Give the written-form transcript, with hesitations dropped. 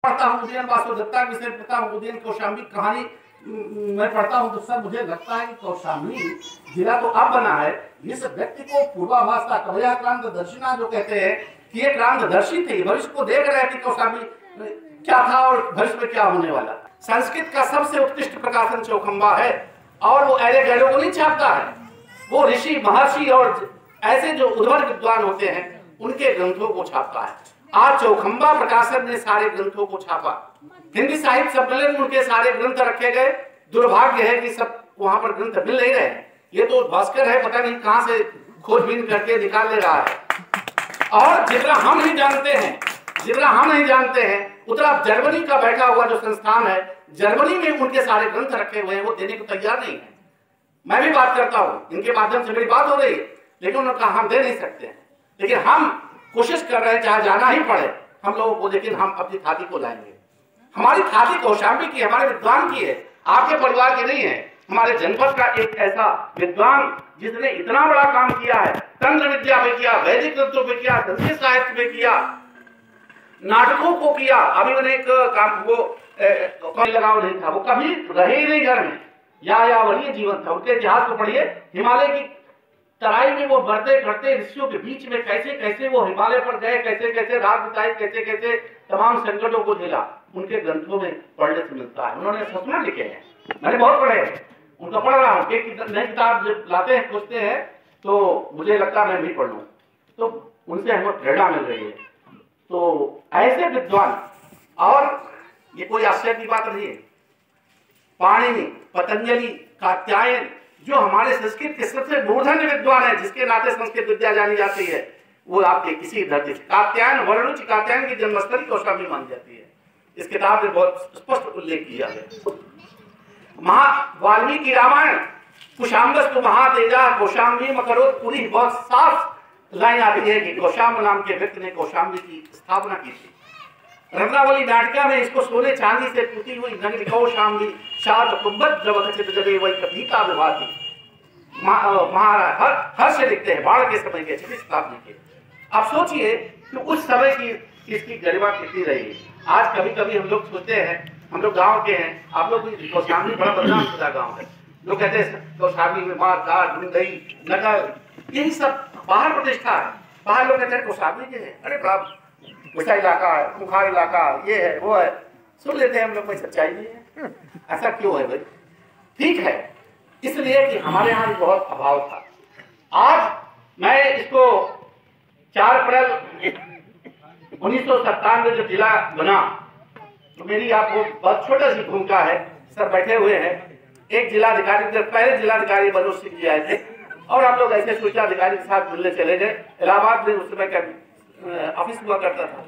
पढ़ता हूँ उदयन वासुदेवता के विषय पढ़ता हूँ, उदयन कौशाम्बी कहानी मैं पढ़ता हूँ तो सर मुझे लगता है कि कौशाम्बी जिला तो अब बना है, इस व्यक्ति को पूर्वाभास था। कवया क्रांतदर्शिना जो कहते हैं कि ये क्रांतदर्शी थे, भविष्य को देख रहे थे कौशाम्बी क्या था और भविष्य में क्या होने वाला। संस्कृत का सबसे उत्कृष्ट प्रकाशन चौखंबा है और वो ऐरे गैरों को नहीं छापता है, वो ऋषि महर्षि और ऐसे जो उद्भट विद्वान होते हैं उनके ग्रंथों को छापता है। आज चौखंबा प्रकाशन ने सारे ग्रंथों को छापा, हिंदी साहित्य सम्मेलन में उनके सारे ग्रंथ रखे गए। दुर्भाग्य है कि सब वहां पर ग्रंथ मिल नहीं रहे। ये तो भास्कर है, पता नहीं कहां से खोजबीन करके निकाल ले रहा है। और जितना हम नहीं जानते हैं, जितना हम नहीं जानते हैं उतना जर्मनी का बैठा हुआ जो संस्थान है, जर्मनी में उनके सारे ग्रंथ रखे हुए हैं, वो देने को तैयार नहीं है। मैं भी बात करता हूँ, इनके माध्यम से मेरी बात हो रही है, लेकिन उन्होंने कहा हम दे नहीं सकते हैं। लेकिन हम कोशिश कर रहे हैं, चाहे जाना ही पड़े हम लोगों को, लेकिन हम अपनी थाती को लाएंगे। हमारी थाती कौशाम्बी की, हमारे विद्वान की है, आपके परिवार की नहीं है। हमारे जनपद का एक ऐसा विद्वान जिसने इतना बड़ा काम किया है, तंत्र विद्या पे किया, वैदिक ग्रंथों पे किया, दंती साहित्य पे किया, नाटकों को किया। अभी मैंने एक काम वो लगाव नहीं था, वो कभी रहे ही नहीं घर में, या वही जीवन था। उनके इतिहास को पढ़िए, हिमालय की तराई में वो बढ़ते करते ऋषियों के बीच में कैसे कैसे वो हिमालय पर गए, कैसे कैसे रात बिताई, कैसे कैसे तमाम संकटों को झेला, उनके ग्रंथों में पढ़ने से मिलता है। उन्होंने सपना लिखे हैं, मैंने बहुत पढ़े हैं, उनका पढ़ रहा हूँ। एक नई किताब जब लाते हैं पूछते हैं तो मुझे लगता है मैं भी पढ़ लूँ, तो उनसे हमें प्रेरणा मिल रही है। तो ऐसे विद्वान, और ये कोई आश्चर्य की बात नहीं है, पाणिनि, पतंजलि, कात्यायन जो हमारे संस्कृत के सबसे मूर्धन्य विद्वान है, जिसके नाते संस्कृत विद्या जानी जाती है, वो आपके किसी धरती से कात्यायन, वरुणुच कात्यायन की जन्मस्थली कौशाम्बी मानी जाती है। इस किताब में बहुत स्पष्ट उल्लेख किया है। वाल्मीकि रामायण, कुशाम्बस्तु महातेजा कौशाम्बी मकरोत् पुरी, बहुत साफ लाइन आती है कि कौशाम्ब नाम के व्यक्ति ने कौशाम्बी की स्थापना की थी। रत्नावली नाटिका में इसको सोने चांदी से पुती हुई नगरी कौशाम्बी शाद कुंभत जब जबे वही कविता विभाती महाराज हर से लिखते हैं बाढ़ के समय के छठी स्थापना के। आप सोचिए कि उस समय की इसकी गरिमा कितनी रही। आज कभी कभी हम लोग सोचते हैं, हम लोग गांव के हैं, आप लोग कौशाम्बी बड़ा बदनाम शुदा गाँव है, लोग कहते हैं कौशाम्बी में मार काट दही नगर यही सब बाहर प्रतिष्ठा है। बाहर लोग कहते हैं कौशाम्बी के हैं, अरे बड़ा ऊंचा इलाका है, मुखार इलाका, ये है वो है, सुन लेते हैं हम लोग, कोई सच्चाई नहीं है। ऐसा क्यों है भाई? ठीक है, इसलिए कि हमारे यहाँ भी बहुत अभाव था। आज मैं इसको 4 अप्रैल 1997 जब जिला बना तो मेरी आपको बहुत छोटा सी भूमिका है। सर बैठे हुए हैं, एक जिलाधिकारी, जब पहले जिलाधिकारी मनोज सिंह जी आए थे और हम लोग ऐसे सूचना अधिकारी के साथ मिलने चले गए। इलाहाबाद में उस समय का ऑफिस हुआ करता था,